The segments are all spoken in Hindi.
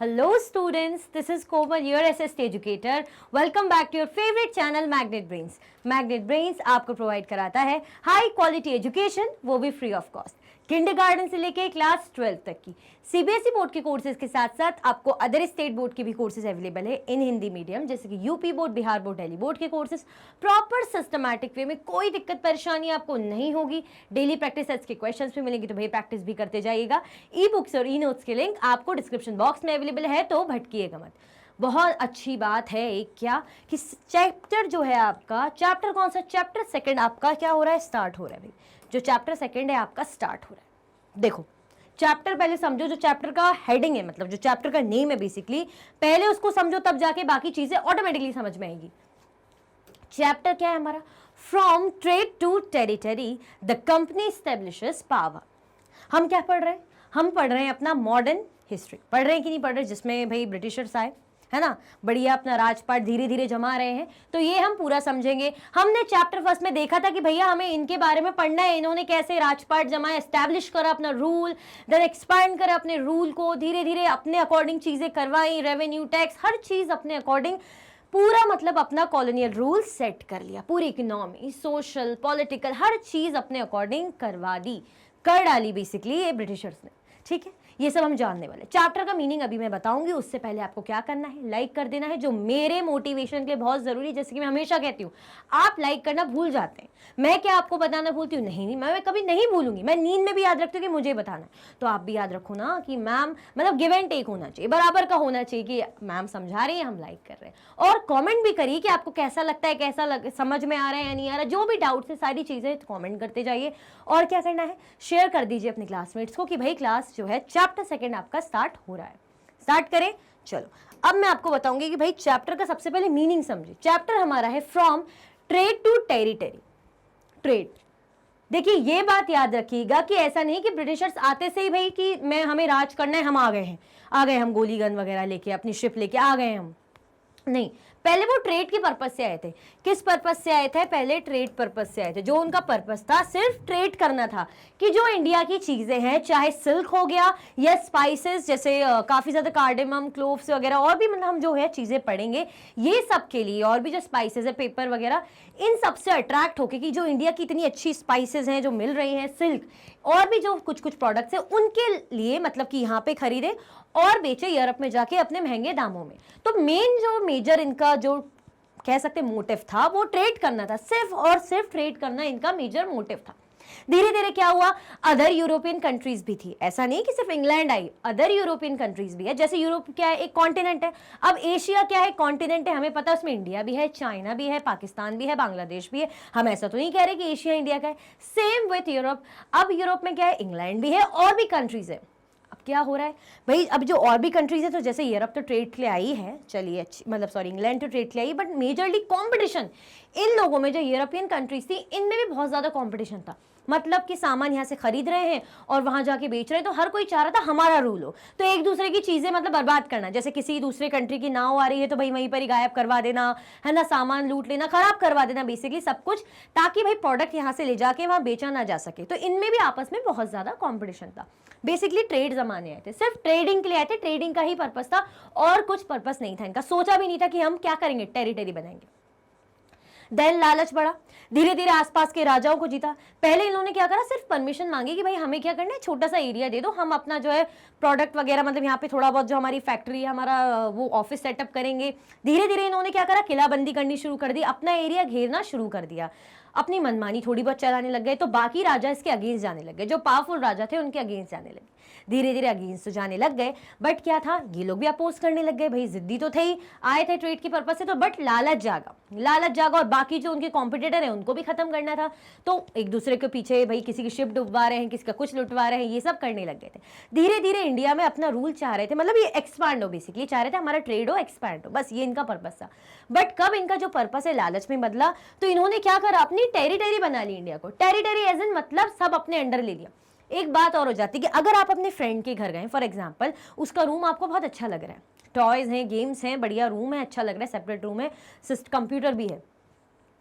Hello students, this is Komal, your SST educator. Welcome back to your favorite channel Magnet Brains. Magnet Brains आपको प्रोवाइड कराता है हाई क्वालिटी एजुकेशन, वो भी फ्री ऑफ कॉस्ट, किंडरगार्टन से लेके क्लास 12 तक की सीबीएसई बोर्ड के कोर्सेज के साथ साथ आपको अदर स्टेट बोर्ड के भी कोर्सेज अवेलेबल है इन हिंदी मीडियम, जैसे कि UP board, Bihar board, Delhi board के कोर्सेज प्रॉपर सिस्टमैटिक वे में, कोई दिक्कत परेशानी आपको नहीं होगी। डेली प्रैक्टिस सेट्स के क्वेश्चंस भी मिलेंगे, तो भाई प्रैक्टिस भी करते जाइएगा। ई बुक्स और ई नोट्स के लिंक आपको डिस्क्रिप्शन बॉक्स में अवेलेबल है, तो भटकिएगा मत। बहुत अच्छी बात है एक क्या कि चैप्टर जो है आपका, चैप्टर कौन सा, चैप्टर सेकंड आपका क्या हो रहा है, स्टार्ट हो रहा है भाई। जो चैप्टर सेकंड है आपका स्टार्ट हो रहा है। देखो चैप्टर पहले समझो, जो चैप्टर का हेडिंग है, मतलब जो चैप्टर का नेम है बेसिकली, पहले उसको समझो, तब जाके बाकी चीजें ऑटोमेटिकली समझ में आएंगी। चैप्टर क्या है हमारा, from trade to territory the company establishes power. हम क्या पढ़ रहे हैं, हम पढ़ रहे हैं अपना मॉडर्न हिस्ट्री, पढ़ रहे हैं कि नहीं पढ़ रहे, जिसमें भाई ब्रिटिशर्स आए, है ना, बढ़िया अपना राजपाट धीरे धीरे जमा रहे हैं, तो ये हम पूरा समझेंगे। हमने चैप्टर फर्स्ट में देखा था कि भैया हमें इनके बारे में पढ़ना है, इन्होंने कैसे राजपाट जमाया, एस्टैब्लिश करा अपना रूल, देन एक्सपैंड करा अपने रूल को, धीरे धीरे अपने अकॉर्डिंग चीजें करवाई, रेवेन्यू टैक्स हर चीज अपने अकॉर्डिंग, पूरा मतलब अपना कॉलोनियल रूल सेट कर लिया, पूरी इकोनॉमी, सोशल, पॉलिटिकल हर चीज अपने अकॉर्डिंग करवा दी, कर डाली बेसिकली ये ब्रिटिशर्स ने। ठीक है, ये सब हम जानने वाले। चैप्टर का मीनिंग अभी मैं बताऊंगी, उससे पहले आपको क्या करना है, लाइक कर देना है, जो मेरे मोटिवेशन के लिए बहुत जरूरी है। जैसे कि मैं हमेशा कहती हूँ, आप लाइक करना भूल जाते हैं, मैं क्या आपको बताना भूलती हूँ, नहीं मैं कभी नहीं भूलूंगी, मैं नींद में भी याद रखती हूँ कि मुझे बताना है। तो आप भी याद रखो ना कि मैम, मतलब गिव एंड टेक होना चाहिए, बराबर का होना चाहिए कि मैम समझा रही है, हम लाइक कर रहे हैं। और कॉमेंट भी करिए कि आपको कैसा लगता है, कैसा समझ में आ रहा है या नहीं आ रहा, जो भी डाउट्स है सारी चीजें कॉमेंट करते जाइए। और क्या करना है, शेयर कर दीजिए अपने क्लासमेट्स को कि भाई क्लास जो है चैप्टर सेकंड आपका स्टार्ट हो रहा है। स्टार्ट करें, चलो अब मैं आपको बताऊंगी कि भाई चैप्टर का सबसे पहले मीनिंग समझिए। चैप्टर हमारा है from trade to territory. Trade, देखिए ये बात याद रखिएगा कि ऐसा नहीं कि ब्रिटिशर्स आते से ही भाई कि हमें राज करना है, हम आ गए हैं, आ गए हम गोली गन वगैरह लेके, अपनी शिप लेके आ गए हम, नहीं, पहले वो ट्रेड के पर्पस से आए थे। किस पर्पस से आए थे, पहले ट्रेड पर्पस से आए थे। जो उनका पर्पस था सिर्फ ट्रेड करना था, कि जो इंडिया की चीजें हैं, चाहे सिल्क हो गया या स्पाइसेस, जैसे काफी ज्यादा कार्डेमम, क्लोव्स वगैरह, और भी मतलब हम जो है चीजें पढ़ेंगे, ये सब के लिए, और भी जो स्पाइसेस है, पेपर वगैरह, इन सब से अट्रैक्ट होके कि जो इंडिया की इतनी अच्छी स्पाइसेस हैं जो मिल रही हैं, सिल्क और भी जो कुछ कुछ प्रोडक्ट्स हैं, उनके लिए मतलब कि यहाँ पे खरीदे और बेचे यूरोप में जाके अपने महंगे दामों में। तो मेन जो मेजर इनका जो कह सकते मोटिव था, वो ट्रेड करना था, सिर्फ और सिर्फ ट्रेड करना इनका मेजर मोटिव था। धीरे धीरे क्या हुआ, अदर यूरोपियन कंट्रीज भी थी, ऐसा नहीं कि सिर्फ इंग्लैंड आई, अदर यूरोपियन कंट्रीज भी है। जैसे यूरोप क्या है, एक कॉन्टिनेंट है, अब एशिया क्या है, कॉन्टिनेंट है, हमें पता है उसमें इंडिया भी है, चाइना भी है, पाकिस्तान भी है, बांग्लादेश भी है। हम ऐसा तो नहीं कह रहे कि एशिया इंडिया का है। सेम विथ यूरोप, अब यूरोप में क्या है, इंग्लैंड भी है और भी कंट्रीज है। अब क्या हो रहा है भाई, अब जो और भी कंट्रीज है, तो जैसे यूरोप तो ट्रेड के लिए आई है, चलिए अच्छी, मतलब सॉरी इंग्लैंड तो ट्रेड के लिए आई, बट मेजरली कंपटीशन इन लोगों में, जो यूरोपियन कंट्रीज थी, इनमें भी बहुत ज्यादा कंपटीशन था। मतलब कि सामान यहाँ से खरीद रहे हैं और वहां जाके बेच रहे हैं, तो हर कोई चाह रहा था हमारा रूल हो, तो एक दूसरे की चीजें मतलब बर्बाद करना। जैसे किसी दूसरे कंट्री की नाव आ रही है, तो भाई वहीं पर ही गायब करवा देना, है ना, सामान लूट लेना, खराब करवा देना, बेसिकली सब कुछ, ताकि भाई प्रोडक्ट यहाँ से ले जाके वहां बेचा ना जा सके। तो इनमें भी आपस में बहुत ज्यादा कॉम्पिटिशन था। बेसिकली ट्रेड जमाने आए थे, सिर्फ ट्रेडिंग के लिए आए थे, ट्रेडिंग का ही पर्पस था, और कुछ पर्पस नहीं था इनका। सोचा भी नहीं था कि हम क्या करेंगे, टेरिटरी बनाएंगे। देन लालच बढ़ा, धीरे धीरे आसपास के राजाओं को जीता। पहले इन्होंने क्या करा, सिर्फ परमिशन मांगी कि भाई हमें क्या करना है, छोटा सा एरिया दे दो, हम अपना जो है प्रोडक्ट वगैरह, मतलब यहाँ पे थोड़ा बहुत जो हमारी फैक्ट्री है, हमारा वो ऑफिस सेटअप करेंगे। धीरे धीरे इन्होंने क्या करा, किलाबंदी करनी शुरू कर दी, अपना एरिया घेरना शुरू कर दिया, अपनी मनमानी थोड़ी बहुत चलाने लग गए। तो बाकी राजा इसके अगेंस्ट जाने लग गए, जो पावरफुल राजा थे उनके अगेंस्ट जाने लगे, धीरे धीरे अगेंस्ट तो जाने लग गए। बट क्या था, ये लोग भी अपोज करने लग गए, भाई जिद्दी तो थे ही, आए थे ट्रेड के पर्पस से, तो बट लालच जागा, लालच जागा, और बाकी जो उनके कॉम्पिटिटर है उनको भी खत्म करना था। तो एक दूसरे के पीछे भाई किसी की शिप डुबवा रहे हैं, किसी का कुछ लुटवा रहे हैं, ये सब करने लग गए थे। धीरे धीरे इंडिया में अपना रूल चाह रहे थे, मतलब ये एक्सपांड हो, बेसिकली चाह रहे थे हमारा ट्रेड हो, एक्सपैंड हो, बस ये इनका पर्पस था। बट कब इनका जो पर्पस है लालच में बदला, तो इन्होंने क्या करा, अपनी टेरिटरी बना ली इंडिया को। टेरिटरी एज इन मतलब सब अपने अंडर ले लिया। एक बात और हो जाती है कि अगर आप अपने फ्रेंड के घर गए, फॉर एग्जांपल, उसका रूम आपको बहुत अच्छा लग रहा है, टॉयज हैं, गेम्स हैं, बढ़िया रूम है, अच्छा लग रहा है, सेपरेट रूम है, कंप्यूटर भी है।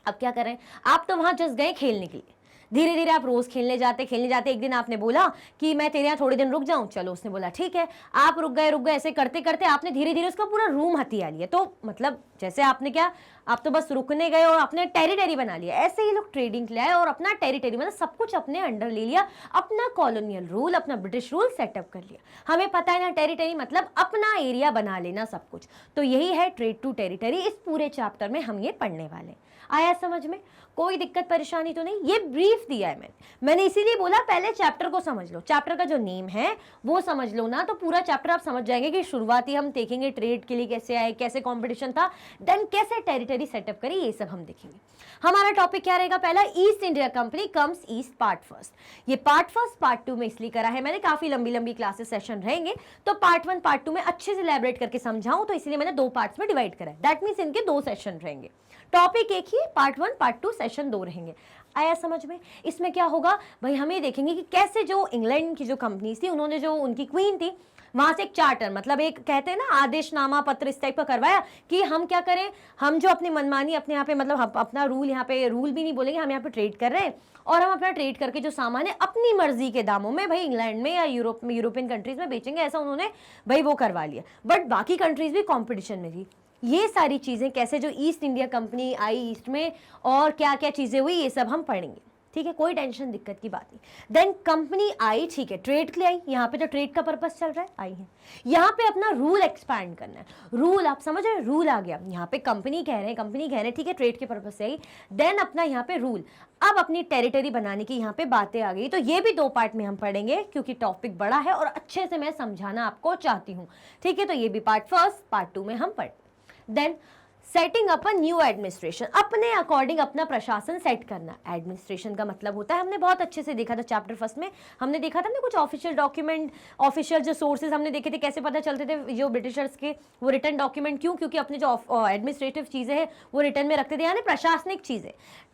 अब क्या करें, आप तो वहां जस्ट गए खेलने के लिए, धीरे धीरे आप रोज खेलने जाते एक दिन आपने बोला कि मैं तेरे यहाँ थोड़े दिन रुक जाऊं, चलो उसने बोला ठीक है, आप रुक गए, ऐसे करते करते आपने धीरे धीरे उसका पूरा रूम हथिया लिया। तो मतलब जैसे आपने क्या, आप तो बस रुकने गए और आपने टेरिटरी बना लिया, ऐसे ही लोग ट्रेडिंग के लिए आए और अपना टेरिटरी मतलब सब कुछ अपने अंडर ले लिया, अपना कॉलोनियल रूल, अपना ब्रिटिश रूल सेटअप कर लिया। हमें पता है ना टेरिटरी मतलब अपना एरिया बना लेना सब कुछ। तो यही है ट्रेड टू टेरिटरी। इस पूरे चैप्टर में हम ये पढ़ने वाले। आया समझ में? कोई दिक्कत परेशानी तो नहीं? ये ब्रीफ दिया है मैंने इसीलिए बोला पहले चैप्टर को समझ लो, चैप्टर का जो नेम है वो समझ लो ना, तो पूरा चैप्टर आप समझ जाएंगे कि शुरुआती हम देखेंगे ट्रेड के लिए कैसे आए, कैसे कंपटीशन था, देन कैसे टेरिटरी सेटअप करी, ये सब हम देखेंगे। हमारा टॉपिक क्या रहेगा? पहला, east India company comes east part first. ये पार्ट फर्स्ट पार्ट टू में इसलिए करा है मैंने, काफी लंबी लंबी क्लासेस सेशन रहेंगे तो पार्ट वन पार्ट टू में अच्छे से इलैबोरेट करके समझाऊं, तो इसलिए मैंने 2 पार्ट्स में डिवाइड करा है। दैट मीन्स इनके 2 सेशन रहेंगे। टॉपिक एक ही, पार्ट 1 पार्ट 2 सेशन 2 रहेंगे। आया समझ में? इसमें क्या होगा भाई, हमें देखेंगे कि कैसे जो इंग्लैंड की जो कंपनीज थी, उन्होंने जो उनकी क्वीन थी वहां से एक चार्टर मतलब एक कहते हैं ना आदेशनामा पत्र इस टाइप का करवाया कि हम क्या करें, हम जो अपनी मनमानी अपने यहाँ पे मतलब अपना रूल, यहाँ पे रूल भी नहीं बोलेंगे, हम यहाँ पे ट्रेड कर रहे हैं और हम अपना ट्रेड करके जो सामान है अपनी मर्जी के दामों में भाई इंग्लैंड में या यूरोप में, यूरोपियन कंट्रीज में बेचेंगे, ऐसा उन्होंने भाई वो करवा लिया। बट बाकी कंट्रीज भी कॉम्पिटिशन में थी। ये सारी चीजें कैसे जो ईस्ट इंडिया कंपनी आई ईस्ट में और क्या क्या चीजें हुई, ये सब हम पढ़ेंगे। ठीक है, कोई टेंशन दिक्कत की बात नहीं। देन कंपनी आई, ठीक है, ट्रेड के लिए आई, यहाँ पे तो ट्रेड का पर्पस चल रहा है, आई है। यहाँ पे अपना रूल एक्सपैंड करना है। रूल आप समझ रहे हैं, रूल आ गया। यहाँ पे कंपनी कह रहे हैं ठीक है, ट्रेड के पर्पस से आई, देन अपना यहाँ पे रूल। अब अपनी टेरिटरी बनाने की यहाँ पे बातें आ गई। तो ये भी 2 पार्ट में हम पढ़ेंगे क्योंकि टॉपिक बड़ा है और अच्छे से मैं समझाना आपको चाहती हूँ। ठीक है, तो ये भी पार्ट फर्स्ट पार्ट 2 में हम पढ़। Then setting up a new administration, अपने अकॉर्डिंग अपना प्रशासन सेट करना। एडमिनिस्ट्रेशन का मतलब होता है, हमने बहुत अच्छे से देखा था चैप्टर फर्स्ट में, हमने देखा था ना कुछ ऑफिशियल डॉक्यूमेंट, ऑफिशियल जो सोर्सेज हमने देखे थे, कैसे पता चलते थे जो ब्रिटिशर्स के, वो रिटर्न डॉक्यूमेंट। क्यों? क्योंकि अपने जो एडमिनिस्ट्रेटिव चीजें हैं वो रिटर्न में रखते थे, यानी प्रशासनिक चीजें,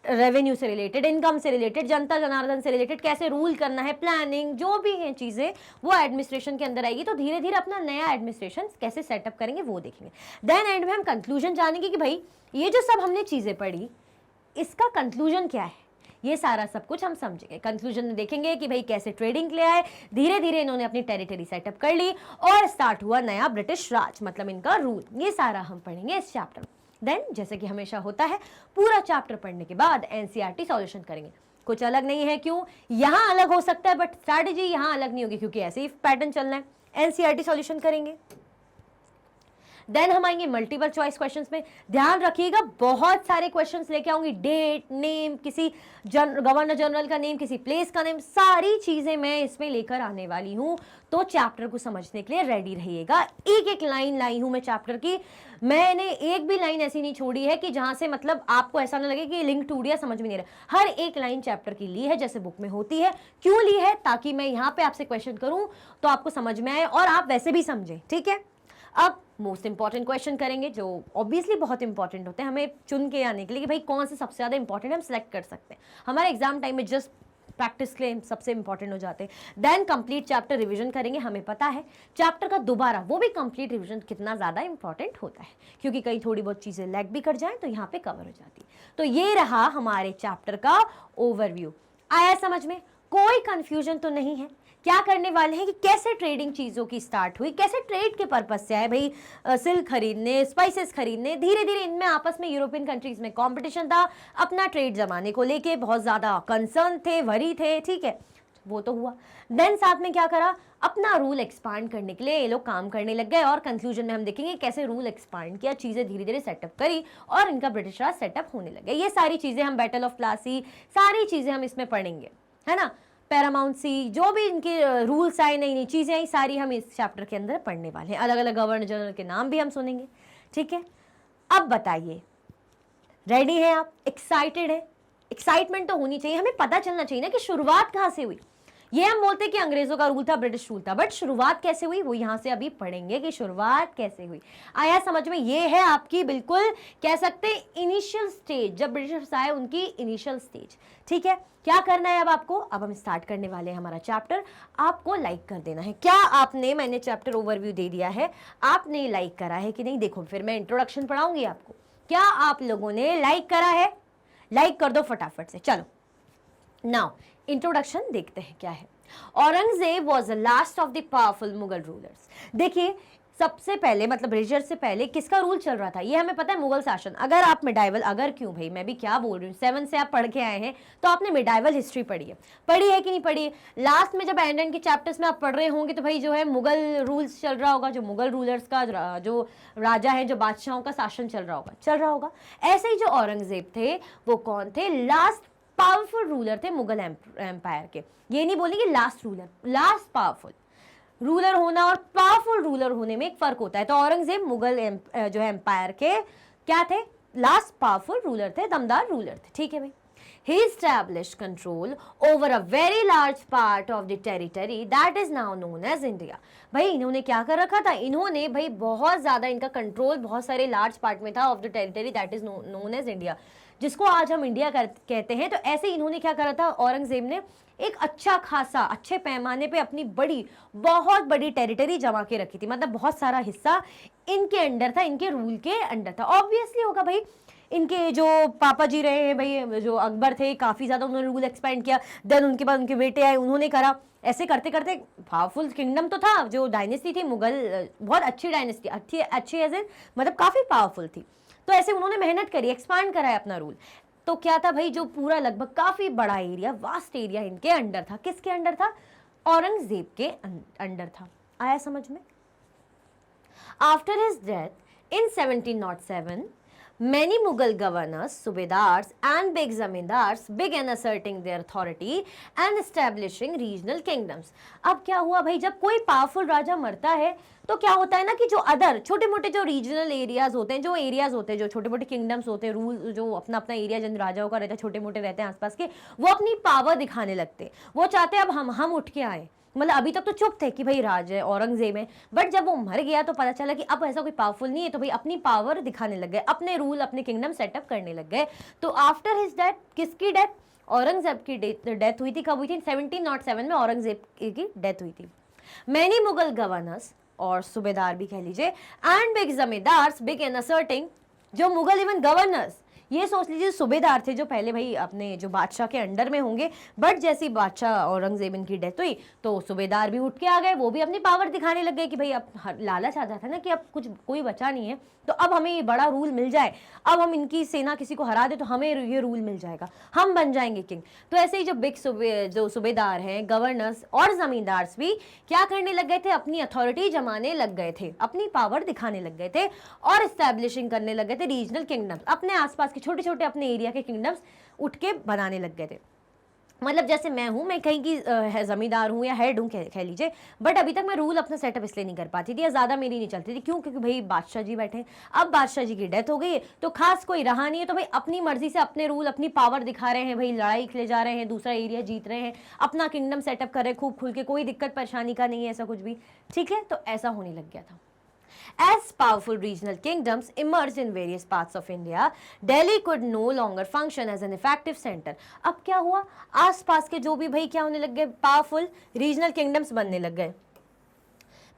रेवेन्यू से रिलेटेड, इनकम से रिलेटेड, जनता जनार्दन से रिलेटेड, कैसे रूल करना है, प्लानिंग, जो भी है चीजें वो एडमिनिस्ट्रेशन के अंदर आएगी। तो धीरे धीरे अपना नया एडमिनिस्ट्रेशन कैसे सेटअप करेंगे वो देखेंगे। देन एंड में हम कंक्लूजन जानेंगे कि भाई ये जो सब हमने चीजें पढ़ी, इसका कंक्लूजन क्या है, ये सारा सब कुछ हम समझेंगे। कंक्लूजन में देखेंगे कि भाई कैसे ट्रेडिंग के लिए आए, धीरे धीरे इन्होंने अपनी टेरिटरी सेटअप कर ली और स्टार्ट हुआ नया ब्रिटिश राज, मतलब इनका रूल। ये सारा हम पढ़ेंगे इस चैप्टर में। देन जैसे कि हमेशा होता है, पूरा चैप्टर पढ़ने के बाद एनसीईआरटी सॉल्यूशन करेंगे। कुछ अलग नहीं है, क्यों? यहाँ अलग हो सकता है बट स्ट्रैटेजी यहाँ अलग नहीं होगी, क्योंकि ऐसे ही पैटर्न चलना है। एनसीईआरटी सॉल्यूशन करेंगे। देन हम आएंगे मल्टीपल चॉइस क्वेश्चंस में। ध्यान रखिएगा, बहुत सारे क्वेश्चंस लेके आऊंगी, डेट, नेम, किसी गवर्नर जनरल का नेम, किसी प्लेस का नेम, सारी चीजें मैं इसमें लेकर आने वाली हूं। तो चैप्टर को समझने के लिए रेडी रहिएगा। एक एक लाइन लाई हूं मैं चैप्टर की, मैंने एक भी लाइन ऐसी नहीं छोड़ी है कि जहां से मतलब आपको ऐसा ना लगे कि लिंक टूट गया, समझ में नहीं रहा। हर एक लाइन चैप्टर की ली है, जैसे बुक में होती है। क्यों ली है? ताकि मैं यहाँ पे आपसे क्वेश्चन करूं तो आपको समझ में आए और आप वैसे भी समझे। ठीक है, अब मोस्ट इंपॉर्टेंट क्वेश्चन करेंगे जो ऑब्वियसली बहुत इंपॉर्टेंट होते हैं हमें चुन के आने के लिए कि भाई कौन से सबसे ज्यादा इंपॉर्टेंट हम सिलेक्ट कर सकते हैं। हमारे एग्जाम टाइम में जस्ट प्रैक्टिस के लिए सबसे इंपॉर्टेंट हो जाते हैं। देन कंप्लीट चैप्टर रिवीजन करेंगे। हमें पता है चैप्टर का दोबारा वो भी कंप्लीट रिवीजन कितना ज्यादा इंपॉर्टेंट होता है, क्योंकि कई थोड़ी बहुत चीजें लैग भी कर जाए तो यहाँ पे कवर हो जाती है। तो ये रहा हमारे चैप्टर का ओवरव्यू। आया समझ में? कोई कंफ्यूजन तो नहीं है? क्या करने वाले हैं कि कैसे ट्रेडिंग चीज़ों की स्टार्ट हुई, कैसे ट्रेड के पर्पज से आए भाई, सिल्क खरीदने, स्पाइसेस खरीदने। धीरे धीरे इनमें आपस में यूरोपियन कंट्रीज में कंपटीशन था, अपना ट्रेड जमाने को लेके बहुत ज़्यादा कंसर्न थे, वरी थे। ठीक है, वो तो हुआ। देन साथ में क्या करा, अपना रूल एक्सपांड करने के लिए ये लोग काम करने लग गए और कंक्लूजन में हम देखेंगे कैसे रूल एक्सपांड किया, चीज़ें धीरे धीरे सेटअप करी और इनका ब्रिटिश राज सेटअप होने लगे। ये सारी चीज़ें हम बैटल ऑफ प्लासी, सारी चीज़ें हम इसमें पढ़ेंगे, है ना। पैरामाउंट सी, जो भी इनके रूल्स आए, नई नई चीज़ें आई, सारी हम इस चैप्टर के अंदर पढ़ने वाले हैं। अलग अलग गवर्नर जनरल के नाम भी हम सुनेंगे। ठीक है, अब बताइए, रेडी हैं आप? एक्साइटेड है? एक्साइटमेंट तो होनी चाहिए, हमें पता चलना चाहिए ना कि शुरुआत कहाँ से हुई। ये हम बोलते हैं कि अंग्रेजों का रूल था, ब्रिटिश रूल था, बट शुरुआत कैसे हुई वो यहाँ से अभी पढ़ेंगे कि शुरुआत कैसे हुई। आया समझ में? ये है आपकी बिल्कुल कह सकते हैं इनिशियल स्टेज, जब ब्रिटिशर्स आए उनकी इनिशियल स्टेज। ठीक है, क्या करना है अब आपको? अब हम स्टार्ट करने वाले हैं हमारा चैप्टर। आपको लाइक कर देना है। क्या आपने, मैंने चैप्टर ओवरव्यू दे दिया है, आपने लाइक करा है कि नहीं? देखो फिर मैं इंट्रोडक्शन पढ़ाऊंगी आपको। क्या आप लोगों ने लाइक करा है? लाइक कर दो फटाफट से, चलो नाउ इंट्रोडक्शन देखते हैं क्या है। Aurangzeb was the last of the powerful Mughal rulers. देखिए सबसे पहले मतलब ब्रिटिशर से पहले किसका रूल चल रहा था, ये हमें पता है, मुगल शासन। अगर आप मिडाइवल, अगर क्यों भाई मैं भी क्या बोल रही हूँ, 7 से आप पढ़ के आए हैं तो आपने मिडाइवल हिस्ट्री पढ़ी है कि नहीं पढ़ी है? लास्ट में जब एंड के चैप्टर्स में आप पढ़ रहे होंगे तो भाई जो है मुगल रूल्स चल रहा होगा, जो मुगल रूलर्स का जो राजा है, जो बादशाहों का शासन चल रहा होगा। ऐसे ही जो औरंगजेब थे वो कौन थे? लास्ट पावरफुल रूलर थे मुगल एम्पायर के। ये नहीं बोलेंगे last ruler, last powerful ruler होना और पावरफुल रूलर होने में एक फर्क होता है। तो औरंगजेब मुगल जो है एम्पायर के क्या थे? लास्ट पावरफुल रूलर थे, दमदार रूलर थे, ठीक है भाई। He established control over a very large part of the territory that is now known as India। भाई इन्होंने क्या कर रखा था? इन्होंने भाई बहुत ज्यादा इनका कंट्रोल बहुत सारे लार्ज पार्ट में था of the territory that is known as India, जिसको आज हम इंडिया कहते हैं। तो ऐसे इन्होंने क्या करा था? औरंगजेब ने एक अच्छा खासा अच्छे पैमाने पे अपनी बहुत बड़ी टेरिटरी जमा के रखी थी, मतलब बहुत सारा हिस्सा इनके अंडर था, इनके रूल के अंडर था। ऑब्वियसली होगा भाई, इनके जो पापा जी रहे हैं भाई, जो अकबर थे, काफ़ी ज़्यादा उन्होंने रूल एक्सपेंड किया। देन उनके बाद उनके बेटे आए, उन्होंने करा। ऐसे करते करते पावरफुल किंगडम तो था, जो डायनेस्टी थी मुगल, बहुत अच्छी डायनेस्टी, अच्छी एज इन मतलब काफ़ी पावरफुल थी। तो ऐसे उन्होंने मेहनत करी, एक्सपांड करा है अपना रूल। तो क्या था भाई, जो पूरा लगभग काफ़ी बड़ा एरिया, वास्ट एरिया इनके अंडर था। किसके अंडर था? औरंगजेब के अंडर था। आया समझ में? After his death in 1707 many Mughal governors, subedars and big zamindars began asserting their authority and establishing regional kingdoms। अब क्या हुआ भाई, जब कोई पावरफुल राजा मरता है तो क्या होता है ना कि जो अदर छोटे मोटे जो रीजनल एरियाज होते हैं, जो एरियाज होते हैं, जो छोटे मोटे किंगडम्स होते हैं, रूल जो अपना अपना एरिया जिन राजाओं का रहता है, छोटे मोटे रहते हैं आसपास के, वो अपनी पावर दिखाने लगते हैं। वो चाहते हैं अब हम उठ के आए। मतलब अभी तक तो चुप थे कि भाई राज है, औरंगजेब है, बट जब वो मर गया तो पता चला कि अब ऐसा कोई पावरफुल नहीं है, तो भाई अपनी पावर दिखाने लग गए, अपने रूल, अपने किंगडम सेटअप करने लग गए। तो आफ्टर हिज डेथ, किसकी डेथ? औरंगजेब की डेथ हुई थी। कब हुई थी? 1707 में औरंगजेब की डेथ हुई थी। मैनी मुगल गवर्नर्स, और सूबेदार भी कह लीजिए, and big zamindars began asserting, जो मुगल इवन गवर्नर्स, ये सोच लीजिए सूबेदार थे जो पहले भाई अपने जो बादशाह के अंडर में होंगे, बट जैसी बादशाह औरंगजेब इनकी डेथ हुई तो सूबेदार भी उठ के आ गए, वो भी अपनी पावर दिखाने लग गए कि भाई अब लालच आ जाता है ना कि अब कुछ कोई बचा नहीं है, तो अब हमें ये बड़ा रूल मिल जाए, अब हम इनकी सेना किसी को हरा दे तो हमें ये रूल मिल जाएगा, हम बन जाएंगे किंग। तो ऐसे ही जो बिग जो सूबेदार हैं, गवर्नर्स और जमींदार्स भी क्या करने लग गए थे? अपनी अथॉरिटी जमाने लग गए थे, अपनी पावर दिखाने लग गए थे और एस्टैब्लिशिंग करने लग गए थे रीजनल किंगडम्स। अपने आसपास के छोटे छोटे अपने एरिया के किंगडम्स उठ के बनाने लग गए थे। मतलब जैसे मैं हूँ, मैं कहीं की जमींदार हूँ या हेड हूँ कह लीजिए, बट अभी तक मैं रूल अपना सेटअप इसलिए नहीं कर पाती थी या ज़्यादा मेरी नहीं चलती थी, क्यों? क्योंकि भाई बादशाह जी बैठे हैं, अब बादशाह जी की डेथ हो गई है तो खास कोई रहा नहीं है, तो भाई अपनी मर्जी से अपने रूल, अपनी पावर दिखा रहे हैं, भाई लड़ाई ले जा रहे हैं, दूसरा एरिया जीत रहे हैं, अपना किंगडम सेटअप कर रहे हैं खूब खुल के, कोई दिक्कत परेशानी का नहीं है ऐसा कुछ भी, ठीक है? तो ऐसा होने लग गया था। As powerful regional kingdoms emerged in various parts of India, Delhi could no longer function as an effective center। अब क्या हुआ? आसपास के जो भी भाई क्या होने लग गए? पावरफुल रीजनल किंगडम्स बनने लग गए।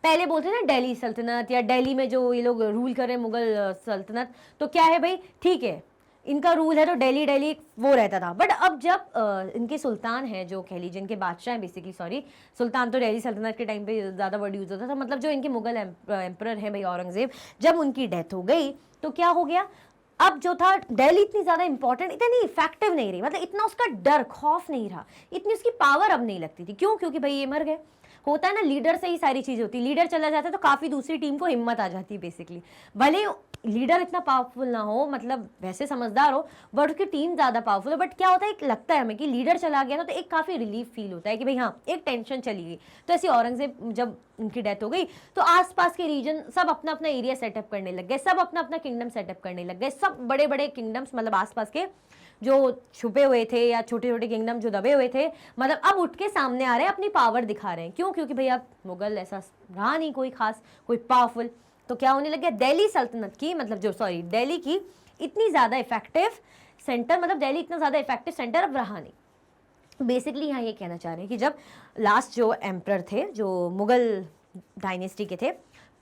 पहले बोलते ना दिल्ली सल्तनत, या दिल्ली में जो ये लोग रूल कर रहे हैं मुगल सल्तनत, तो क्या है भाई, ठीक है इनका रूल है तो दिल्ली वो रहता था। बट अब जब इनके सुल्तान हैं, जो कह लीजिए इनके बादशाह हैं बेसिकली, सॉरी सुल्तान तो दिल्ली सल्तनत के टाइम पे ज़्यादा वर्ड यूज़ होता था, मतलब जो इनके मुगल एम्परर हैं भाई औरंगजेब, जब उनकी डेथ हो गई तो क्या हो गया? अब जो था दिल्ली इतनी ज़्यादा इंपॉर्टेंट, इतनी इफेक्टिव नहीं रही, मतलब इतना उसका डर खौफ नहीं रहा, इतनी उसकी पावर अब नहीं लगती थी। क्यों? क्योंकि भाई ये मर गए। होता है ना, लीडर से ही सारी चीज़ होती है, लीडर चला जाता है तो काफ़ी दूसरी टीम को हिम्मत आ जाती है बेसिकली। भले लीडर इतना पावरफुल ना हो, मतलब वैसे समझदार हो, बट उसकी टीम ज़्यादा पावरफुल है, बट क्या होता है, एक लगता है हमें कि लीडर चला गया ना तो एक काफ़ी रिलीफ फील होता है कि भाई हाँ एक टेंशन चली गई। तो ऐसी औरंगजेब जब उनकी डेथ हो गई तो आसपास के रीजन सब अपना अपना एरिया सेटअप करने लग गए, सब अपना अपना किंगडम सेटअप करने लग गए, सब बड़े बड़े किंगडम्स, मतलब आसपास के जो छुपे हुए थे या छोटे छोटे किंगडम जो दबे हुए थे, मतलब अब उठ के सामने आ रहे हैं, अपनी पावर दिखा रहे हैं। क्यों? क्योंकि भाई अब मुगल ऐसा रहा नहीं कोई खास, कोई पावरफुल, तो क्या होने लग गया? दिल्ली सल्तनत की, मतलब जो सॉरी दिल्ली की इतनी ज़्यादा इफेक्टिव सेंटर, मतलब दिल्ली इतना ज़्यादा इफेक्टिव सेंटर अब रहा नहीं। बेसिकली यहाँ ये कहना चाह रहे हैं कि जब लास्ट जो एम्परर थे, जो मुगल डायनेस्टी के थे,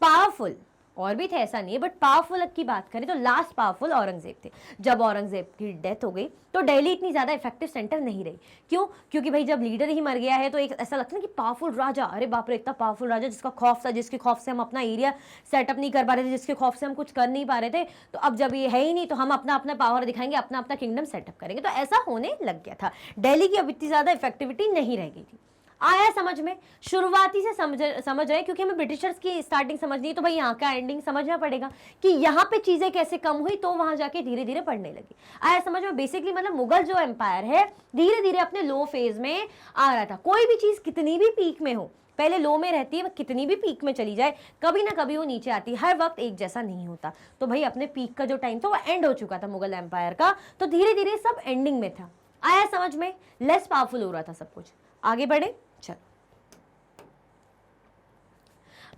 पावरफुल और भी थे, ऐसा नहीं है, बट पावरफुल की बात करें तो लास्ट पावरफुल औरंगजेब थे। जब औरंगजेब की डेथ हो गई तो दिल्ली इतनी ज़्यादा इफेक्टिव सेंटर नहीं रही। क्यों? क्योंकि भाई जब लीडर ही मर गया है तो एक ऐसा लगता है कि पावरफुल राजा, अरे बाप रे इतना पावरफुल राजा जिसका खौफ था, जिसके खौफ से हम अपना एरिया सेटअप नहीं कर पा रहे थे, जिसके खौफ से हम कुछ कर नहीं पा रहे थे, तो अब जब ये है ही नहीं तो हम अपना अपना पावर दिखाएंगे, अपना अपना किंगडम सेटअप करेंगे। तो ऐसा होने लग गया था। दिल्ली की अब इतनी ज़्यादा इफेक्टिविटी नहीं रह गई थी। आया समझ में? शुरुआती से समझ रहे, क्योंकि हमें ब्रिटिशर्स की स्टार्टिंग समझनी है तो भाई यहाँ का एंडिंग समझना पड़ेगा कि यहाँ पे चीजें कैसे कम हुई, तो वहां जाके धीरे धीरे बढ़ने लगी। आया समझ में? बेसिकली मतलब मुगल जो एम्पायर है धीरे धीरे अपने लो फेज में आ रहा था। कोई भी चीज कितनी भी पीक में हो, पहले लो में रहती है, वो कितनी भी पीक में चली जाए कभी ना कभी वो नीचे आती है, हर वक्त एक जैसा नहीं होता। तो भाई अपने पीक का जो टाइम था वो एंड हो चुका था मुगल एम्पायर का, तो धीरे धीरे सब एंडिंग में था। आया समझ में? लेस पावरफुल हो रहा था सब कुछ। आगे बढ़े, चलो।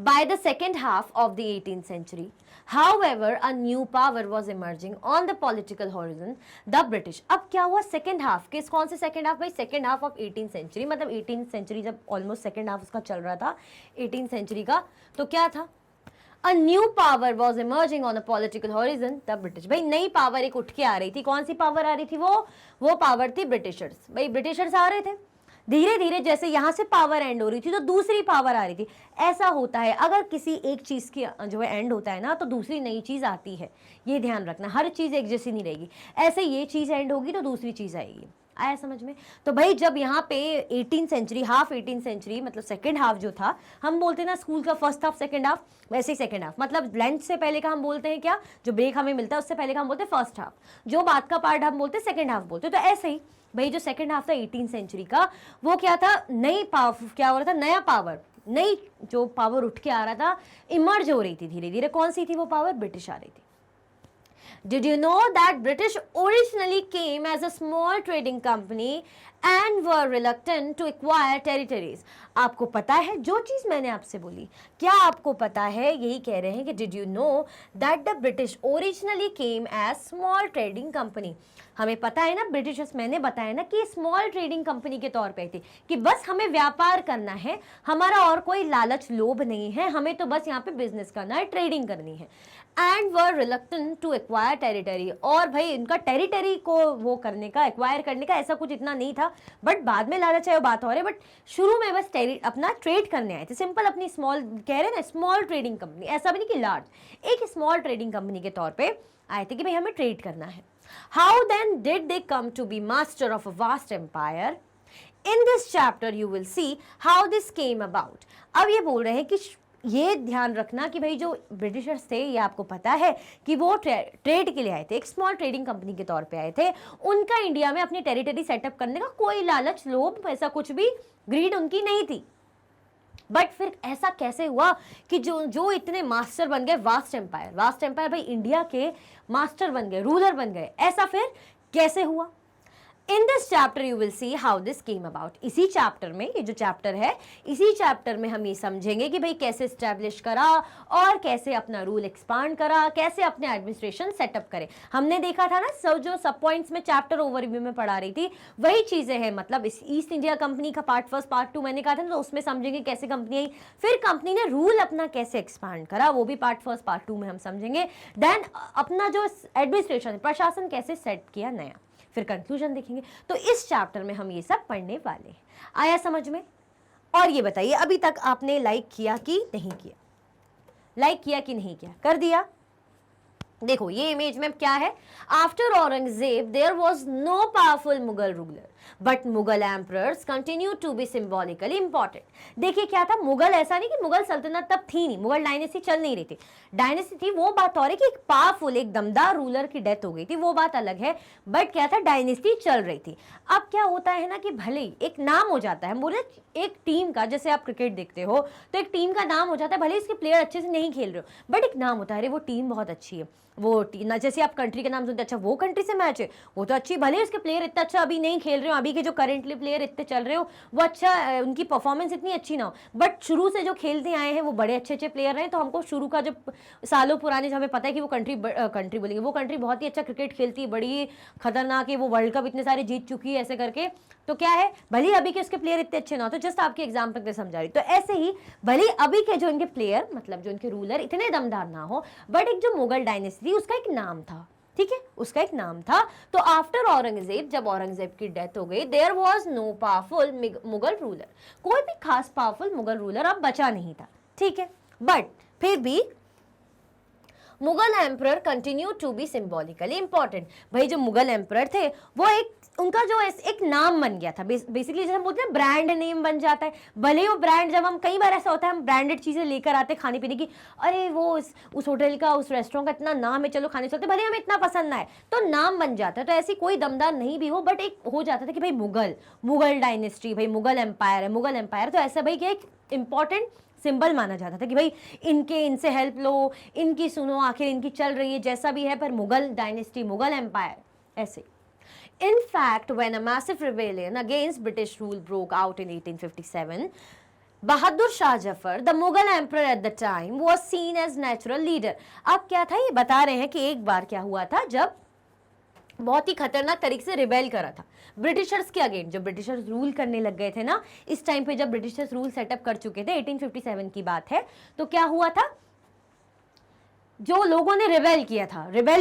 By the second half of the 18th century, however, a new power was emerging on the political horizon, the British. अब क्या हुआ? सेकेंड हाफ, किस कौन से सेकेंड हाफ भाई? Second half of 18th century, मतलब 18th सेंचुरी जब ऑलमोस्ट सेकेंड हाफ उसका चल रहा था 18th सेंचुरी का, तो क्या था? A new power was emerging on a political horizon, the British. भाई नई पावर एक उठ के आ रही थी। कौन सी पावर आ रही थी? वो पावर थी ब्रिटिशर्स। भाई ब्रिटिशर्स आ रहे थे, धीरे धीरे जैसे यहां से पावर एंड हो रही थी तो दूसरी पावर आ रही थी। ऐसा होता है, अगर किसी एक चीज की जो है एंड होता है ना तो दूसरी नई चीज आती है, ये ध्यान रखना। हर चीज एक जैसी नहीं रहेगी। ऐसे ये चीज एंड होगी तो दूसरी चीज आएगी। आया समझ में? तो भाई जब यहाँ पे 18th century, half 18th century मतलब सेकेंड हाफ जो था, हम बोलते हैं ना स्कूल का फर्स्ट हाफ सेकेंड हाफ, वैसे ही सेकेंड हाफ मतलब लंच से पहले का हम बोलते हैं क्या, जो ब्रेक हमें मिलता है उससे पहले का हम बोलते हैं फर्स्ट हाफ, जो बात का पार्ट हम बोलते हैं सेकेंड हाफ बोलते हैं। तो ऐसे ही भाई जो सेकेंड हाफ था 18th सेंचुरी का, वो क्या था? नई पावर, क्या हो रहा था? नया पावर, नई जो पावर उठ के आ रहा था, इमर्ज हो रही थी धीरे धीरे। कौन सी थी वो पावर? ब्रिटिश आ रही थी। Did you know that British originally came as a small trading company and were reluctant to acquire territories? आपको पता है जो चीज मैंने आपसे बोली, क्या आपको पता है? यही कह रहे हैं कि did you know that the British originally came as small trading company? हमें पता है ना, ब्रिटिशर्स, मैंने बताया ना कि स्मॉल ट्रेडिंग कंपनी के तौर पे थी, कि बस हमें व्यापार करना है, हमारा और कोई लालच लोभ नहीं है, हमें तो बस यहाँ पे बिजनेस करना है, ट्रेडिंग करनी है। And were reluctant to acquire territory, और भाई इनका टेरिटरी को वो करने का, एक्वायर करने का ऐसा कुछ इतना नहीं था, बट बाद में लालच है वो बात हो रही है, बट शुरू में बस अपना ट्रेड करने आए थे, सिंपल अपनी स्मॉल, कह रहे ना स्मॉल ट्रेडिंग कंपनी, ऐसा भी नहीं कि लार्ज, एक स्मॉल ट्रेडिंग कंपनी के तौर पे आए थे कि भाई हमें ट्रेड करना है। How then did they come to be master of a vast empire? In this chapter you will see how this came about. अब ये बोल रहे हैं कि ये ध्यान रखना कि भाई जो ब्रिटिशर्स थे, ये आपको पता है कि वो ट्रेड के लिए आए थे, एक स्मॉल ट्रेडिंग कंपनी के तौर पे आए थे। उनका इंडिया में अपनी टेरिटरी सेटअप करने का कोई लालच लोभ ऐसा कुछ भी ग्रीड उनकी नहीं थी। बट फिर ऐसा कैसे हुआ कि जो इतने मास्टर बन गए, वास्ट एम्पायर भाई इंडिया के मास्टर बन गए, रूलर बन गए, ऐसा फिर कैसे हुआ? In this chapter you will see how this came about. इसी चैप्टर में, ये जो चैप्टर है, इसी चैप्टर में हम ये समझेंगे कि भाई कैसे स्टैब्लिश करा और कैसे अपना रूल एक्सपांड करा, कैसे अपने एडमिनिस्ट्रेशन सेटअप करे। हमने देखा था ना जो सब पॉइंट्स में चैप्टर ओवरव्यू में पढ़ा रही थी, वही चीजें हैं। मतलब इस ईस्ट इंडिया कंपनी का पार्ट फर्स्ट पार्ट टू मैंने कहा था ना, तो उसमें समझेंगे कैसे कंपनी आई, फिर कंपनी ने रूल अपना कैसे एक्सपांड करा, वो भी पार्ट फर्स्ट पार्ट टू में हम समझेंगे। देन अपना जो एडमिनिस्ट्रेशन, प्रशासन कैसे सेट किया नया, फिर कंक्लूजन देखेंगे। तो इस चैप्टर में हम ये सब पढ़ने वाले हैं। आया समझ में? और ये बताइए अभी तक आपने लाइक किया कि नहीं किया? लाइक किया कि नहीं किया? कर दिया? देखो ये इमेज में क्या है, after Aurangzeb there was no powerful Mughal ruler but Mughal emperors continue to be symbolically important. देखिए क्या था, मुगल, ऐसा नहीं कि मुगल सल्तनत तब थी नहीं, मुगल डायनेस्टी चल नहीं रही थी, डायनेस्टी थी, वो बात और है कि एक पावरफुल, एक दमदार रूलर की डेथ हो गई थी, वो बात अलग है, बट क्या था, डायनेस्टी चल रही थी। अब क्या होता है ना कि भले ही एक नाम हो जाता है, हम बोले एक टीम का, जैसे आप क्रिकेट देखते हो तो एक टीम का नाम हो जाता है, भले इसके प्लेयर अच्छे से नहीं खेल रहे हो, बट एक नाम होता है, अरे वो टीम बहुत अच्छी है, वो ना, जैसे आप कंट्री के नाम सुनते, अच्छा वो कंट्री से मैच है, वो तो अच्छी, भले उसके प्लेयर इतना अच्छा अभी नहीं खेल रहे हो, अभी के जो करेंटली प्लेयर इतने चल रहे हो वो अच्छा, उनकी परफॉर्मेंस इतनी अच्छी ना हो, बट शुरू से जो खेलते आए हैं वो बड़े अच्छे अच्छे प्लेयर रहे, तो हमको शुरू का जो सालों पुराने, जो हमें पता है कि वो कंट्री बोलेंगे, वो कंट्री बहुत ही अच्छा क्रिकेट खेलती है, बड़ी खतरनाक है, वो वर्ल्ड कप इतने सारे जीत चुकी है ऐसे करके। तो क्या है, भले अभी के उसके प्लेयर इतने अच्छे ना हो, तो जस्ट आपके एग्जाम्पल पे समझा रही, तो ऐसे ही भले अभी के जो इनके प्लेयर, मतलब जो इनके रूलर इतने दमदार ना हो, बट एक जो मुगल डायनेस्टी उसका एक नाम था, ठीक है, उसका एक नाम था। तो आफ्टर औरंगजेब, जब औरंगजेब की डेथ हो गई, there was no powerful Mughal ruler, कोई भी खास पावरफुल मुगल रूलर अब बचा नहीं था, ठीक है। बट फिर भी Mughal emperor continue to be symbolically important. भाई जो मुगल एम्परर थे वो एक, उनका जो एक नाम बन गया था, बेसिकली जैसे हम बोलते हैं ब्रांड नेम बन जाता है। भले वो ब्रांड, जब हम कई बार ऐसा होता है हम ब्रांडेड चीजें लेकर आते हैं खाने पीने की, अरे वो उस होटल का, उस रेस्टोरेंट का इतना नाम है, चलो खाने चलते, भले हमें इतना पसंद ना है तो नाम बन जाता है। तो ऐसी कोई दमदार नहीं भी हो, बट एक हो जाता था कि भाई मुगल डायनेस्टी, भाई मुगल एम्पायर है, मुगल एम्पायर, तो ऐसा भाई क्या एक इंपॉर्टेंट सिंबल माना जाता था कि भाई इनसे हेल्प लो, इनकी सुनो, आखिर इनकी चल रही है जैसा भी है, पर मुगल डायनेस्टी, मुगल एम्पायर ऐसे। In fact, when a massive rebellion against British rule broke out in 1857, Bahadur Shah Zafar, the Mughal emperor at the time, was seen as natural leader। अब क्या था, ये बता रहे हैं कि एक बार क्या हुआ था, जब बहुत ही खतरनाक तरीके से रिबेल करा था ब्रिटिशर्स के अगेंस्ट, जब ब्रिटिशर्स रूल करने लग गए थे ना, इस टाइम पे जब ब्रिटिशर्स रूल सेटअप कर चुके थे, 1857 की बात है, तो क्या हुआ था, जो लोगों ने रिबेल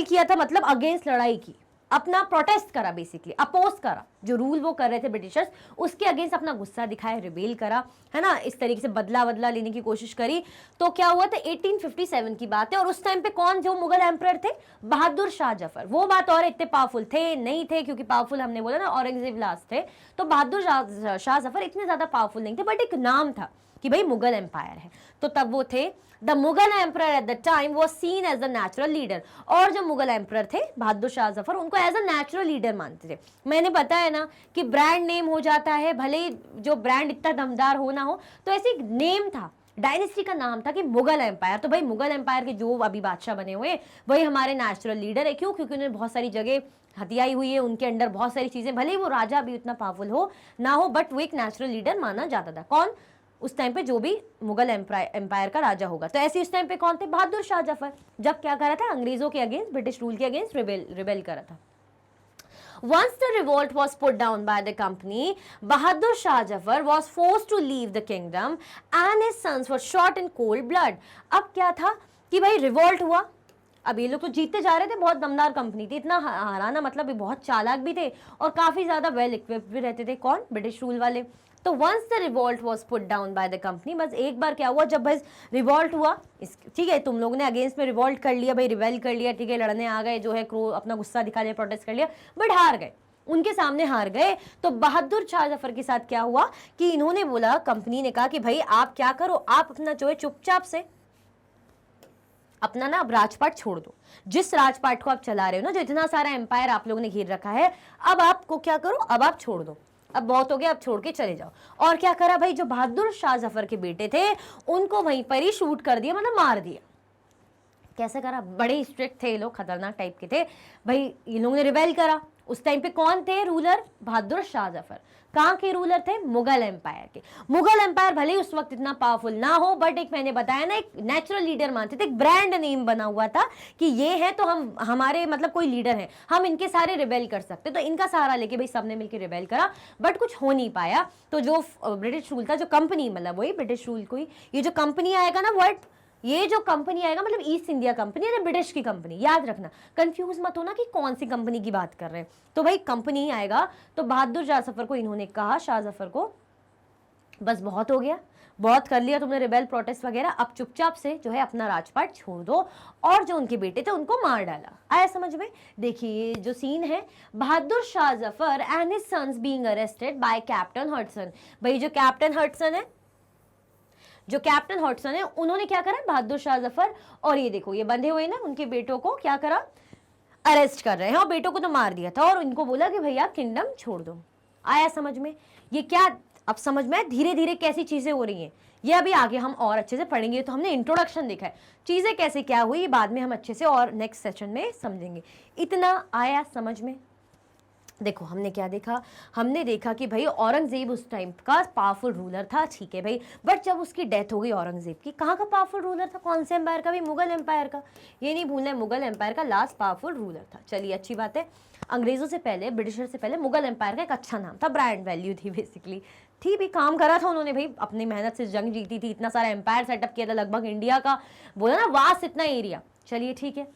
किया था मतलब अगेंस्ट लड़ाई की, अपना प्रोटेस्ट करा, बेसिकली अपोज करा, जो रूल वो कर रहे थे ब्रिटिशर्स उसके अगेंस्ट अपना गुस्सा दिखाया, रिबेल करा, है ना, इस तरीके से बदला लेने की कोशिश करी। तो क्या हुआ था, 1857 की बात है, और उस टाइम पे कौन जो मुगल एम्परर थे, बहादुर शाह जफर। वो बात और इतने पावरफुल थे नहीं थे, क्योंकि पावरफुल हमने बोला ना औरंगजेब लास्ट थे, तो बहादुर शाह जफर इतने ज्यादा पावरफुल नहीं थे, बट एक नाम था कि भाई मुगल एम्पायर है, तो तब वो थे। The Mughal emperor at the time was seen as the natural leader, और जो मुगल एम्परर थे बहादुर शाह जफर, उनको एज अ नेचुरल लीडर मानते थे। मैंने बताया ना कि ब्रांड नेम हो जाता है, भले ही जो ब्रांड इतना दमदार हो ना हो, तो ऐसे एक नेम था, डायनेस्टी का नाम था कि मुगल एम्पायर। तो भाई मुगल एम्पायर के जो अभी बादशाह बने हुए वही हमारे नेचुरल लीडर है। क्यों? क्योंकि उन्होंने बहुत सारी जगह हथियाई हुई है, उनके अंडर बहुत सारी चीजें, भले ही वो राजा भी उतना पावरफुल हो ना हो, बट वो एक नेचुरल लीडर माना जाता था। कौन? उस टाइम पे जो भी मुगल एम्पायर का राजा होगा। तो ऐसे उस टाइम पे कौन थे? बहादुर शाह जफर, जब क्या करा था, अंग्रेजों के अगेंस्ट, ब्रिटिश रूल के अगेंस्ट रिबेल करा था। Once the revolt was put down by the company, Bahadur Shah Jafar was forced to leave the kingdom and his sons were shot in cold blood। अब क्या था कि भाई रिवोल्ट हुआ, अब ये लोग तो जीतते जा रहे थे, बहुत दमदार कंपनी थी, इतना हराना मतलब, बहुत चालाक भी थे और काफी ज्यादा वेल इक्विप्ड भी रहते थे। कौन? ब्रिटिश रूल वाले। तो once the revolt was put down by the company, बस एक बार क्या हुआ, जब बस रिवोल्ट हुआ, ठीक है, तुम लोगों ने अगेंस्ट में रिवोल्ट कर लिया, भाई रिवेल कर लिया, ठीक है, लड़ने आ गए, जो है अपना गुस्सा दिखा लिया, प्रोटेस्ट कर लिया, बट हार गए, उनके सामने हार गए। तो बहादुर शाह जफर के साथ क्या हुआ कि इन्होंने बोला, कंपनी ने कहा कि भाई आप क्या करो, आप अपना जो है चुपचाप से अपना ना अब राजपाट छोड़ दो, जिस राजपाट को आप चला रहे हो ना, जो इतना सारा एम्पायर आप लोगों ने घेर रखा है, अब आपको क्या करो, अब आप छोड़ दो, अब बहुत हो गया, अब छोड़ के चले जाओ। और क्या करा भाई, जो बहादुर शाह जफर के बेटे थे उनको वहीं पर ही शूट कर दिया, मतलब मार दिया। कैसे करा? बड़े स्ट्रिक्ट थे ये लोग, खतरनाक टाइप के थे भाई, इन लोगों ने रिबेल करा। उस टाइम पे कौन थे रूलर? बहादुर शाह जफर। कहाँ के रूलर थे? मुगल एम्पायर के। मुगल एम्पायर भले ही उस वक्त इतना पावरफुल ना हो, बट एक मैंने बताया ना, एक नेचुरल लीडर मानते थे, एक ब्रांड नेम बना हुआ था कि ये है तो हम, हमारे मतलब कोई लीडर है, हम इनके सारे रिबेल कर सकते। तो इनका सहारा लेके भाई सबने मिलकर रिबेल करा, बट कुछ हो नहीं पाया। तो जो ब्रिटिश रूल था, जो कंपनी, मतलब वही ब्रिटिश रूल को ही, ये जो कंपनी आएगा ना, वर्ड, ये जो कंपनी आएगा मतलब ईस्ट इंडिया कंपनी है ना, ब्रिटिश की कंपनी, याद रखना, कंफ्यूज मत होना कि कौन सी कंपनी की बात कर रहे हैं। तो भाई कंपनी ही आएगा। तो बहादुर शाह जफर को इन्होंने कहा, शाह जफर को, बस बहुत हो गया, बहुत कर लिया तुमने रिबेल, प्रोटेस्ट वगैरह, अब चुपचाप से जो है अपना राजपाट छोड़ दो। और जो उनके बेटे थे उनको मार डाला। आया समझ में? देखिए जो सीन है, Bahadur Shah Zafar and his sons being arrested by captain Hudson. भाई जो कैप्टन हडसन है, उन्होंने क्या करा, बहादुर शाह जफर और ये देखो ये बंधे हुए ना, उनके बेटों को क्या करा, अरेस्ट कर रहे हैं, और बेटों को तो मार दिया था, और इनको बोला कि भैया किंगडम छोड़ दो। आया समझ में? ये क्या अब समझ में धीरे धीरे कैसी चीजें हो रही हैं, ये अभी आगे हम और अच्छे से पढ़ेंगे। तो हमने इंट्रोडक्शन देखा है, चीजें कैसे क्या हुई बाद में हम अच्छे से और नेक्स्ट सेशन में समझेंगे। इतना आया समझ में? देखो हमने क्या देखा, हमने देखा कि भाई औरंगजेब उस टाइम का पावरफुल रूलर था, ठीक है भाई, बट जब उसकी डेथ हो गई औरंगजेब की, कहाँ का पावरफुल रूलर था, कौन से एम्पायर का, भाई मुगल एम्पायर का। ये नहीं भूलना है, मुगल एम्पायर का लास्ट पावरफुल रूलर था। चलिए अच्छी बात है, अंग्रेजों से पहले, ब्रिटिशर से पहले मुगल एम्पायर का एक अच्छा नाम था, ब्रांड वैल्यू थी बेसिकली, थी भी, काम करा था उन्होंने भाई, अपनी मेहनत से जंग जीती थी, इतना सारा एम्पायर सेटअप किया था, लगभग इंडिया का बोला ना वास्ट इतना एरिया। चलिए ठीक है,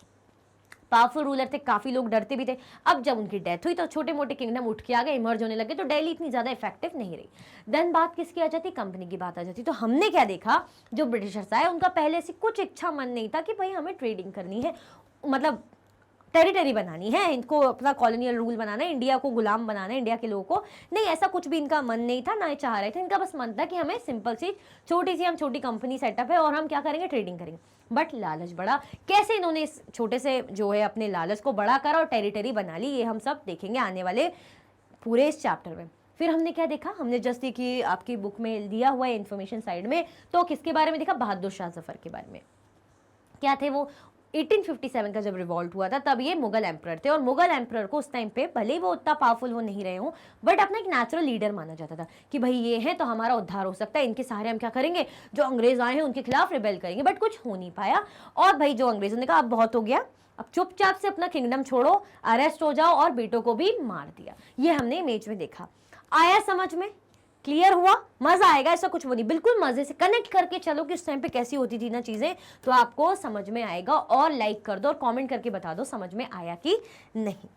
पावरफुल रूलर थे, काफी लोग डरते भी थे। अब जब उनकी डेथ हुई तो छोटे मोटे किंगडम उठ के आ गए, इमर्ज होने लगे, तो दिल्ली इतनी ज्यादा इफेक्टिव नहीं रही। देन बात किसकी आ जाती, कंपनी की बात आ जाती। तो हमने क्या देखा, जो ब्रिटिशर्स आए उनका पहले से कुछ इच्छा मन नहीं था कि भाई हमें ट्रेडिंग करनी है, मतलब टेरिटरी बनानी है, इनको अपना कॉलोनियल रूल बनाना है, इंडिया को गुलाम बनाना है, इंडिया के लोगों को नहीं, ऐसा कुछ भी इनका मन नहीं था, ना ही चाह रहे थे। इनका बस मन था कि हमें सिंपल सी छोटी सी, हम छोटी कंपनी सेटअप है और हम क्या करेंगे, ट्रेडिंग करेंगे। बट लालच बढ़ा, कैसे इन्होंने इस छोटे से जो है अपने लालच को बड़ा करा और टेरिटरी बना ली, ये हम सब देखेंगे आने वाले पूरे इस चैप्टर में। फिर हमने क्या देखा, हमने जस्ट देखिए आपकी बुक में दिया हुआ है इन्फॉर्मेशन साइड में, तो किसके बारे में देखा, बहादुर शाह जफर के बारे में। क्या थे वो, 1857 का जब रिवॉल्ट हुआ था तब ये मुगल एम्परर थे, और मुगल एम्परर को उस टाइम पे भले ही वो उतना पावरफुल हो नहीं रहे हो, बट अपना एक नेचुरल लीडर माना जाता था कि भाई ये है तो हमारा उद्धार हो सकता है, इनके सहारे हम क्या करेंगे, जो अंग्रेज आए हैं उनके खिलाफ रिबेल करेंगे। बट कुछ हो नहीं पाया, और भाई जो अंग्रेजों ने कहा अब बहुत हो गया, अब चुपचाप से अपना किंगडम छोड़ो, अरेस्ट हो जाओ, और बेटों को भी मार दिया। ये हमने इमेज में देखा, आया समझ में, क्लियर हुआ, मजा आएगा, ऐसा कुछ वो नहीं, बिल्कुल मजे से कनेक्ट करके चलो कि उस टाइम पे कैसी होती थी ना चीजें, तो आपको समझ में आएगा। और लाइक कर दो और कमेंट करके बता दो समझ में आया कि नहीं।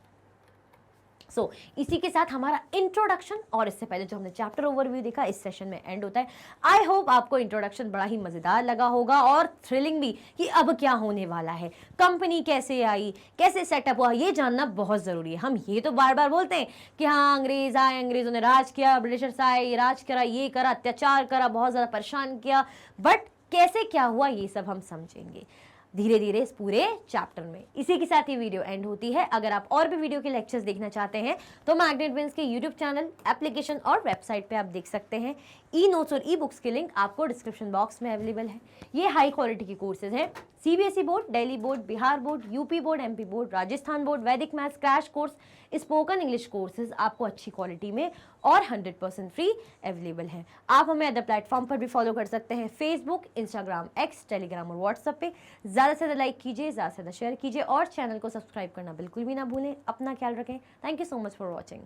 इसी के साथ हमारा इंट्रोडक्शन और इससे पहले जो हमने चैप्टर ओवरव्यू देखा इस सेशन में एंड होता है। आई होप आपको इंट्रोडक्शन बड़ा ही मजेदार लगा होगा और थ्रिलिंग भी, कि अब क्या होने वाला है, कंपनी कैसे आई, कैसे सेटअप हुआ, ये जानना बहुत जरूरी है। हम ये तो बार बार बोलते हैं कि हाँ अंग्रेज आए, अंग्रेजों ने राज किया, ब्रिटिशर्स आए, राज करा, ये करा, अत्याचार करा, बहुत ज्यादा परेशान किया, बट कैसे क्या हुआ ये सब हम समझेंगे धीरे धीरे इस पूरे चैप्टर में। इसी के साथ ही वीडियो एंड होती है। अगर आप और भी वीडियो के लेक्चर्स देखना चाहते हैं तो मैग्नेट ब्रेन्स के यूट्यूब चैनल, एप्लीकेशन और वेबसाइट पे आप देख सकते हैं। ई नोट्स और ई बुक्स के लिंक आपको डिस्क्रिप्शन बॉक्स में अवेलेबल है। ये हाई क्वालिटी की कोर्सेज हैं, CBSE board, Delhi board, Bihar board, UP board, MP board, Rajasthan board, Vedic maths crash course, spoken English courses आपको अच्छी क्वालिटी में और 100% फ्री अवेलेबल है। आप हमें अदर प्लेटफॉर्म पर भी फॉलो कर सकते हैं, फेसबुक, इंस्टाग्राम, एक्स, टेलीग्राम और व्हाट्सएप पे। ज़्यादा से ज़्यादा लाइक कीजिए, ज़्यादा से ज़्यादा शेयर कीजिए और चैनल को सब्सक्राइब करना बिल्कुल भी ना भूलें। अपना ख्याल रखें। Thank you so much for watching.